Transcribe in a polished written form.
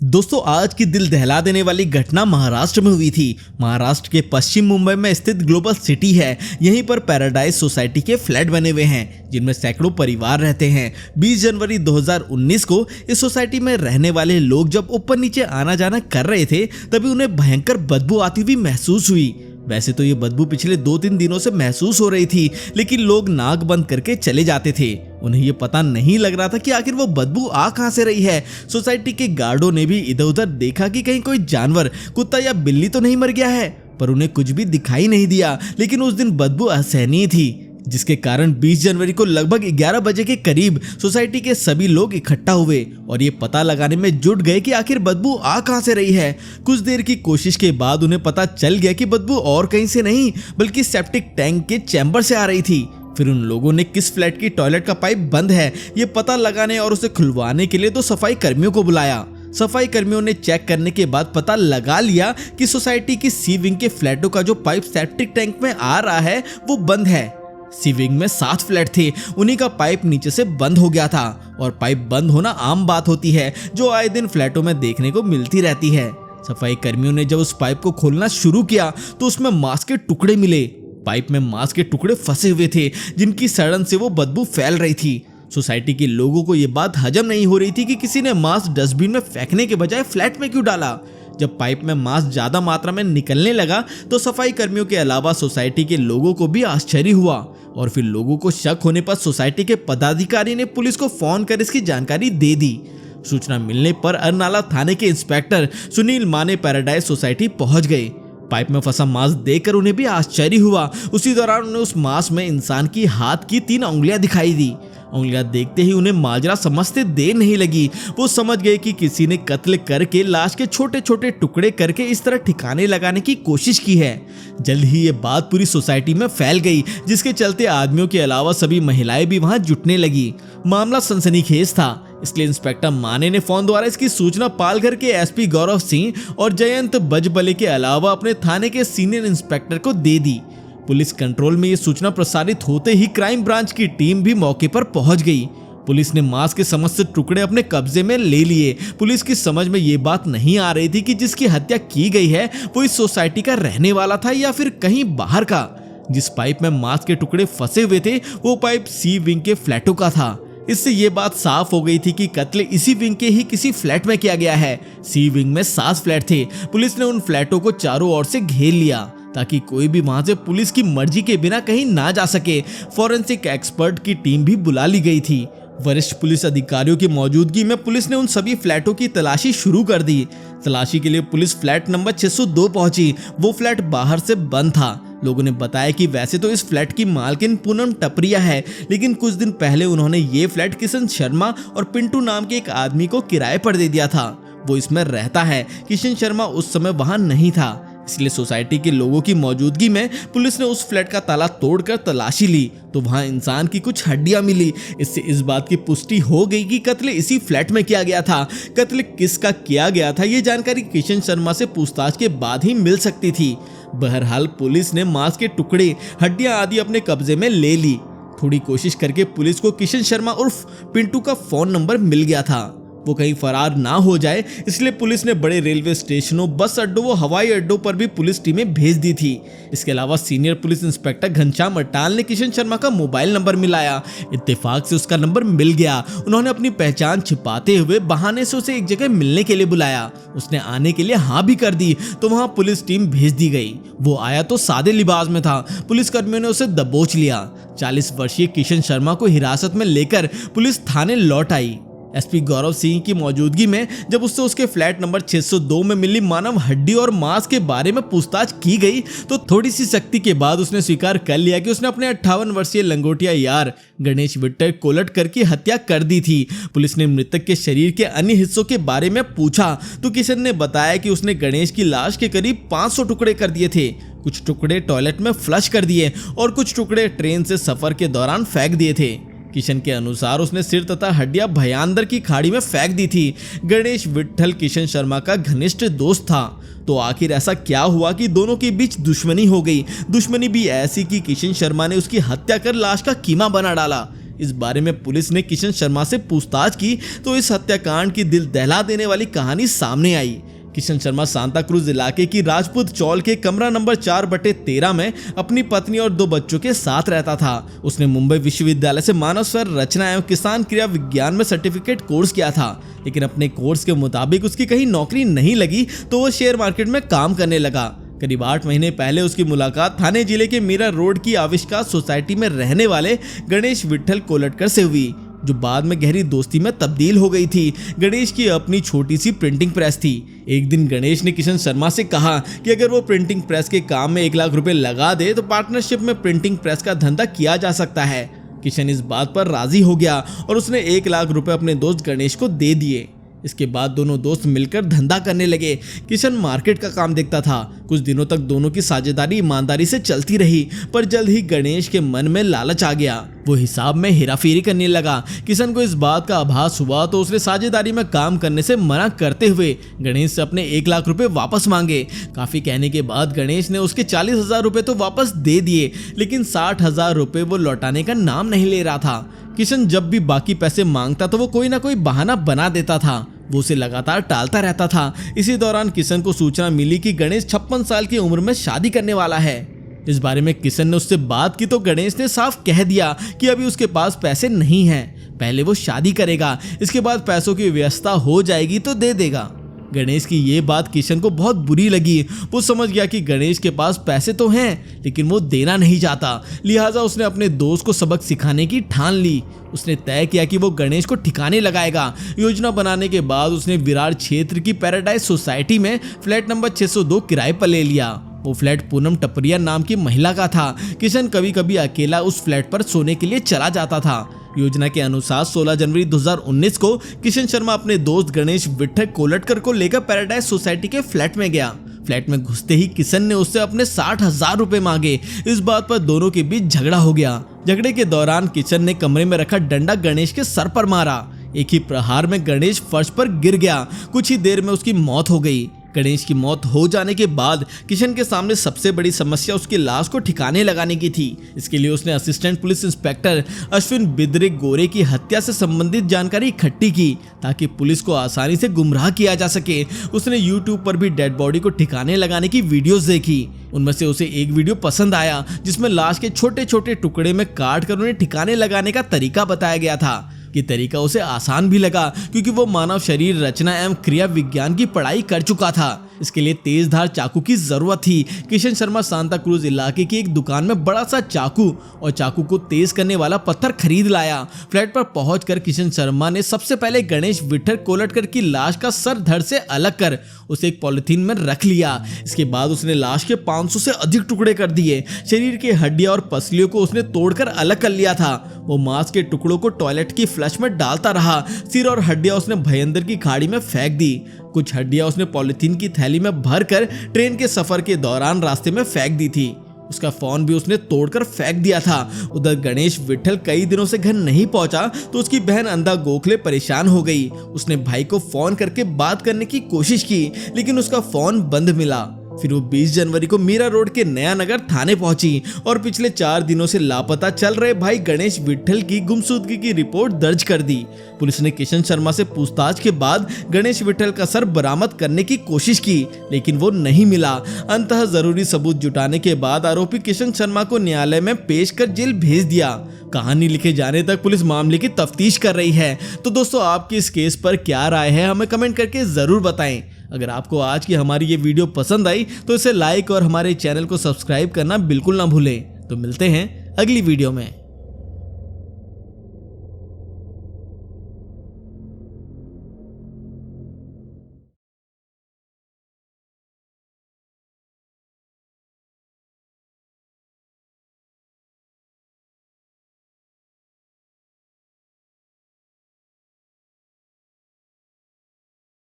दोस्तों, आज की दिल दहला देने वाली घटना महाराष्ट्र में हुई थी। महाराष्ट्र के पश्चिम मुंबई में स्थित ग्लोबल सिटी है। यहीं पर पैराडाइज सोसाइटी के फ्लैट बने हुए हैं जिनमें सैकड़ों परिवार रहते हैं। 20 जनवरी 2019 को इस सोसाइटी में रहने वाले लोग जब ऊपर नीचे आना जाना कर रहे थे तभी उन्हें भयंकर बदबू आती हुई महसूस हुई। वैसे तो ये बदबू पिछले 2-3 दिनों से महसूस हो रही थी, लेकिन लोग नाक बंद करके चले जाते थे। उन्हें ये पता नहीं लग रहा था कि आखिर वो बदबू आ कहां से रही है। सोसाइटी के गार्डों ने भी इधर उधर देखा कि कहीं कोई जानवर, कुत्ता या बिल्ली तो नहीं मर गया है, पर उन्हें कुछ भी दिखाई नहीं दिया। लेकिन उस दिन बदबू असहनीय थी, जिसके कारण 20 जनवरी को लगभग 11 बजे के करीब सोसाइटी के सभी लोग इकट्ठा हुए और ये पता लगाने में जुट गए कि आखिर बदबू आ कहां से रही है। कुछ देर की कोशिश के बाद उन्हें पता चल गया कि बदबू और कहीं से नहीं बल्कि सेप्टिक टैंक के चैम्बर से आ रही थी। फिर उन लोगों ने किस फ्लैट की टॉयलेट का पाइप बंद है ये पता लगाने और उसे खुलवाने के लिए 2 सफाई कर्मियों को बुलाया। सफाई कर्मियों ने चेक करने के बाद पता लगा लिया कि सोसाइटी की सी विंग के फ्लैटों का जो पाइप सेप्टिक टैंक में आ रहा है वो बंद है। सी विंग में 7 फ्लैट थे, उन्हीं का पाइप नीचे से बंद हो गया था। और पाइप बंद होना आम बात होती है जो आए दिन फ्लैटों में देखने को मिलती रहती है। सफाई कर्मियों ने जब उस पाइप को खोलना शुरू किया तो उसमें मांस के टुकड़े मिले। पाइप में मांस के टुकड़े फंसे हुए थे जिनकी सड़न से वो बदबू फैल रही थी। सोसाइटी के लोगों को ये बात हजम नहीं हो रही थी कि किसी ने मांस डस्टबिन में फेंकने के बजाय फ्लैट में क्यों डाला। जब पाइप में मांस ज्यादा मात्रा में निकलने लगा तो सफाई कर्मियों के अलावा सोसाइटी के लोगों को भी आश्चर्य हुआ और फिर लोगों को शक होने पर सोसाइटी के पदाधिकारी ने पुलिस को फोन कर इसकी जानकारी दे दी। सूचना मिलने पर अरनाला थाने के इंस्पेक्टर सुनील माने पैराडाइज सोसाइटी पहुंच गए। पाइप में फंसा मांस देखकर उन्हें भी आश्चर्य हुआ। उसी दौरान उन्हें उस मांस में इंसान की हाथ की 3 उंगलियां दिखाई दी। उंगलियां देखते ही उन्हें माजरा समझते देर नहीं लगी। वो समझ गए कि किसी ने कत्ल करके लाश के छोटे छोटे टुकड़े करके इस तरह ठिकाने लगाने की कोशिश की है। जल्द ही ये बात पूरी सोसाइटी में फैल गई, जिसके चलते आदमियों के अलावा सभी महिलाएं भी वहां जुटने लगी। मामला सनसनीखेज था, इसलिए इंस्पेक्टर माने ने फोन द्वारा इसकी सूचना पालघर के एसपी गौरव सिंह और जयंत बजबले के अलावा अपने थाने के सीनियर इंस्पेक्टर को दे दी। पुलिस कंट्रोल में ये सूचना प्रसारित होते ही क्राइम ब्रांच की टीम भी मौके पर पहुंच गई। पुलिस ने मांस के समस्त टुकड़े अपने कब्जे में ले लिए। पुलिस की समझ में ये बात नहीं आ रही थी कि जिसकी हत्या की गई है वो इस सोसाइटी का रहने वाला था या फिर कहीं बाहर का। जिस पाइप में मांस के टुकड़े फंसे हुए थे वो पाइप सी विंग के फ्लैटों का था। इससे ये बात साफ हो गई थी कि कत्ल इसी विंग के ही किसी फ्लैट में किया गया है। सी विंग में 7 फ्लैट थे। पुलिस ने उन फ्लैटों को चारों ओर से घेर लिया ताकि कोई भी वहां से पुलिस की मर्जी के बिना कहीं ना जा सके। फॉरेंसिक एक्सपर्ट की टीम भी बुला ली गई थी। वरिष्ठ पुलिस अधिकारियों की मौजूदगी में पुलिस ने उन सभी फ्लैटों की तलाशी शुरू कर दी। तलाशी के लिए पुलिस फ्लैट नंबर 602 पहुंची। वो फ्लैट बाहर से बंद था। लोगों ने बताया कि वैसे तो इस फ्लैट की मालकिन पूनम टपरिया है, लेकिन कुछ दिन पहले उन्होंने ये फ्लैट किशन शर्मा और पिंटू नाम के एक आदमी को किराए पर दे दिया था। वो इसमें रहता है। किशन शर्मा उस समय वहां नहीं था, इसलिए सोसाइटी के लोगों की मौजूदगी में पुलिस ने उस फ्लैट का ताला तोड़कर तलाशी ली तो वहां इंसान की कुछ हड्डियां मिली। इससे इस बात की पुष्टि हो गई कि कत्ल इसी फ्लैट में किया गया था। कत्ल किसका किया गया था ये जानकारी किशन शर्मा से पूछताछ के बाद ही मिल सकती थी। बहरहाल पुलिस ने मांस के टुकड़े, हड्डियां आदि अपने कब्जे में ले ली। थोड़ी कोशिश करके पुलिस को किशन शर्मा उर्फ पिंटू का फोन नंबर मिल गया था। वो कहीं फरार ना हो जाए इसलिए पुलिस ने बड़े रेलवे स्टेशनों, बस अड्डों व हवाई अड्डों पर भी पुलिस टीमें भेज दी थी। इसके अलावा सीनियर पुलिस इंस्पेक्टर घनश्याम अटाल ने किशन शर्मा का मोबाइल नंबर मिलाया। इत्तेफाक से उसका नंबर मिल गया। उन्होंने अपनी पहचान छिपाते हुए बहाने से उसे एक जगह मिलने के लिए बुलाया। उसने आने के लिए हाँ भी कर दी तो वहां पुलिस टीम भेज दी गई। वो आया तो सादे लिबास में था। पुलिस कर्मियों ने उसे दबोच लिया। 40 वर्षीय किशन शर्मा को हिरासत में लेकर पुलिस थाने लौट आई। एसपी गौरव सिंह की मौजूदगी में जब उससे उसके फ्लैट नंबर 602 में मिली मानव हड्डी और मांस के बारे में पूछताछ की गई तो थोड़ी सी सख्ती के बाद उसने स्वीकार कर लिया कि उसने अपने 58 वर्षीय लंगोटिया यार गणेश विट्टर कोलट की हत्या कर दी थी। पुलिस ने मृतक के शरीर के अन्य हिस्सों के बारे में पूछा तो किशन ने बताया कि उसने गणेश की लाश के करीब 500 टुकड़े कर दिए थे। कुछ टुकड़े टॉयलेट में फ्लश कर दिए और कुछ टुकड़े ट्रेन से सफर के दौरान फेंक दिए थे। किशन के अनुसार उसने सिर तथा हड्डियां भयांदर की खाड़ी में फेंक दी थी। गणेश विट्ठल किशन शर्मा का घनिष्ठ दोस्त था। तो आखिर ऐसा क्या हुआ कि दोनों के बीच दुश्मनी हो गई। दुश्मनी भी ऐसी कि किशन शर्मा ने उसकी हत्या कर लाश का कीमा बना डाला। इस बारे में पुलिस ने किशन शर्मा से पूछताछ की तो इस हत्याकांड की दिल दहला देने वाली कहानी सामने आई। किशन शर्मा सांता क्रूज इलाके की राजपूत चौल के कमरा नंबर 4/13 में अपनी पत्नी और 2 बच्चों के साथ रहता था। उसने मुंबई विश्वविद्यालय से मानव स्वर रचना एवं किसान क्रिया विज्ञान में सर्टिफिकेट कोर्स किया था, लेकिन अपने कोर्स के मुताबिक उसकी कहीं नौकरी नहीं लगी तो वो शेयर मार्केट में काम करने लगा। करीब 8 महीने पहले उसकी मुलाकात थाने जिले के मीरा रोड की आविष्कार सोसाइटी में रहने वाले गणेश विट्ठल कोलटकर से हुई, जो बाद में गहरी दोस्ती में तब्दील हो गई थी। गणेश की अपनी छोटी सी प्रिंटिंग प्रेस थी। एक दिन गणेश ने किशन शर्मा से कहा कि अगर वो प्रिंटिंग प्रेस के काम में 1 लाख रुपए लगा दे तो पार्टनरशिप में प्रिंटिंग प्रेस का धंधा किया जा सकता है। किशन इस बात पर राजी हो गया और उसने 1 लाख रुपए अपने दोस्त गणेश को दे दिए। इसके बाद दोनों दोस्त मिलकर धंधा करने लगे। किशन मार्केट का काम देखता था। कुछ दिनों तक दोनों की साझेदारी ईमानदारी से चलती रही, पर जल्द ही गणेश के मन में लालच आ गया। वो हिसाब में हेराफेरी करने लगा। किशन को इस बात का आभास हुआ तो उसने साझेदारी में काम करने से मना करते हुए गणेश से अपने 1 लाख रुपए वापस मांगे। काफी कहने के बाद गणेश ने उसके 40,000 रुपए तो वापस दे दिए, लेकिन 60,000 रुपए वो लौटाने का नाम नहीं ले रहा था। किशन जब भी बाकी पैसे मांगता तो वो कोई ना कोई बहाना बना देता था। वो उसे लगातार टालता रहता था। इसी दौरान किशन को सूचना मिली कि गणेश 56 साल की उम्र में शादी करने वाला है। इस बारे में किशन ने उससे बात की तो गणेश ने साफ कह दिया कि अभी उसके पास पैसे नहीं हैं, पहले वो शादी करेगा, इसके बाद पैसों की व्यवस्था हो जाएगी तो दे देगा। गणेश की ये बात किशन को बहुत बुरी लगी। वो समझ गया कि गणेश के पास पैसे तो हैं, लेकिन वो देना नहीं चाहता। लिहाजा उसने अपने दोस्त को सबक सिखाने की ठान ली। उसने तय किया कि वो गणेश को ठिकाने लगाएगा। योजना बनाने के बाद उसने विरार क्षेत्र की पैराडाइज सोसाइटी में फ्लैट नंबर 602 किराए पर ले लिया। वो फ्लैट पूनम टपरिया नाम की महिला का था। किशन कभी कभी अकेला उस फ्लैट पर सोने के लिए चला जाता था। योजना के अनुसार 16 जनवरी 2019 को किशन शर्मा अपने दोस्त गणेश विट्ठल कोलटकर को लेकर पैराडाइज सोसाइटी के फ्लैट में गया। फ्लैट में घुसते ही किशन ने उससे अपने 60,000 रुपए मांगे। इस बात पर दोनों के बीच झगड़ा हो गया। झगड़े के दौरान किशन ने कमरे में रखा डंडा गणेश के सर पर मारा। एक ही प्रहार में गणेश फर्श पर गिर गया। कुछ ही देर में उसकी मौत हो गई। गणेश की मौत हो जाने के बाद किशन के सामने सबसे बड़ी समस्या उसकी लाश को ठिकाने लगाने की थी। इसके लिए उसने assistant police inspector Ashwin Bidre गोरे की हत्या से संबंधित जानकारी इकट्ठी की ताकि पुलिस को आसानी से गुमराह किया जा सके। उसने यूट्यूब पर भी डेड बॉडी को ठिकाने लगाने की वीडियोस देखी। उनमें से उसे एक वीडियो पसंद आया जिसमें लाश के छोटे छोटे टुकड़े में काट कर उन्हें ठिकाने लगाने का तरीका बताया गया था। कि तरीका उसे आसान भी लगा क्योंकि वो मानव शरीर रचना एवं क्रिया विज्ञान की पढ़ाई कर चुका था। इसके लिए तेज धार चाकू की जरूरत थी। किशन शर्मा सांता क्रूज इलाके की एक दुकान में बड़ा सा चाकू और चाकू को तेज करने वाला पत्थर खरीद लाया। फ्लैट पर पहुंचकर किशन शर्मा ने सबसे पहले गणेश विट्ठल कोलटकर की लाश का सर धड़ से अलग कर उसे एक पॉलिथीन में रख लिया। इसके बाद उसने लाश के 500 से अधिक टुकड़े कर दिए। शरीर की हड्डियां और पसलियों को उसने तोड़कर अलग कर लिया था। वो मांस के टुकड़ों को टॉयलेट की फ्लश में डालता रहा। सिर और हड्डियां उसने भयंदर की खाड़ी में फेंक दी। कुछ हड्डियां उसने पॉलिथीन की थैली में भरकर ट्रेन के सफर के दौरान रास्ते में फेंक दी थी। उसका फोन भी उसने तोड़कर फेंक दिया था। उधर गणेश विट्ठल कई दिनों से घर नहीं पहुंचा तो उसकी बहन अंधा गोखले परेशान हो गई। उसने भाई को फोन करके बात करने की कोशिश की, लेकिन उसका फोन बंद मिला। फिर वो 20 जनवरी को मीरा रोड के नया नगर थाने पहुंची और पिछले 4 दिनों से लापता चल रहे भाई गणेश विट्ठल की गुमशुदगी की रिपोर्ट दर्ज कर दी। पुलिस ने किशन शर्मा से पूछताछ के बाद गणेश विट्ठल का सर बरामद करने की कोशिश की, लेकिन वो नहीं मिला। अंततः जरूरी सबूत जुटाने के बाद आरोपी किशन शर्मा को न्यायालय में पेश कर जेल भेज दिया। कहानी लिखे जाने तक पुलिस मामले की तफ्तीश कर रही है। तो दोस्तों, आपकी इस केस पर क्या राय है, हमें कमेंट करके जरूर बताएं। अगर आपको आज की हमारी ये वीडियो पसंद आई तो इसे लाइक और हमारे चैनल को सब्सक्राइब करना बिल्कुल ना भूलें। तो मिलते हैं अगली वीडियो में।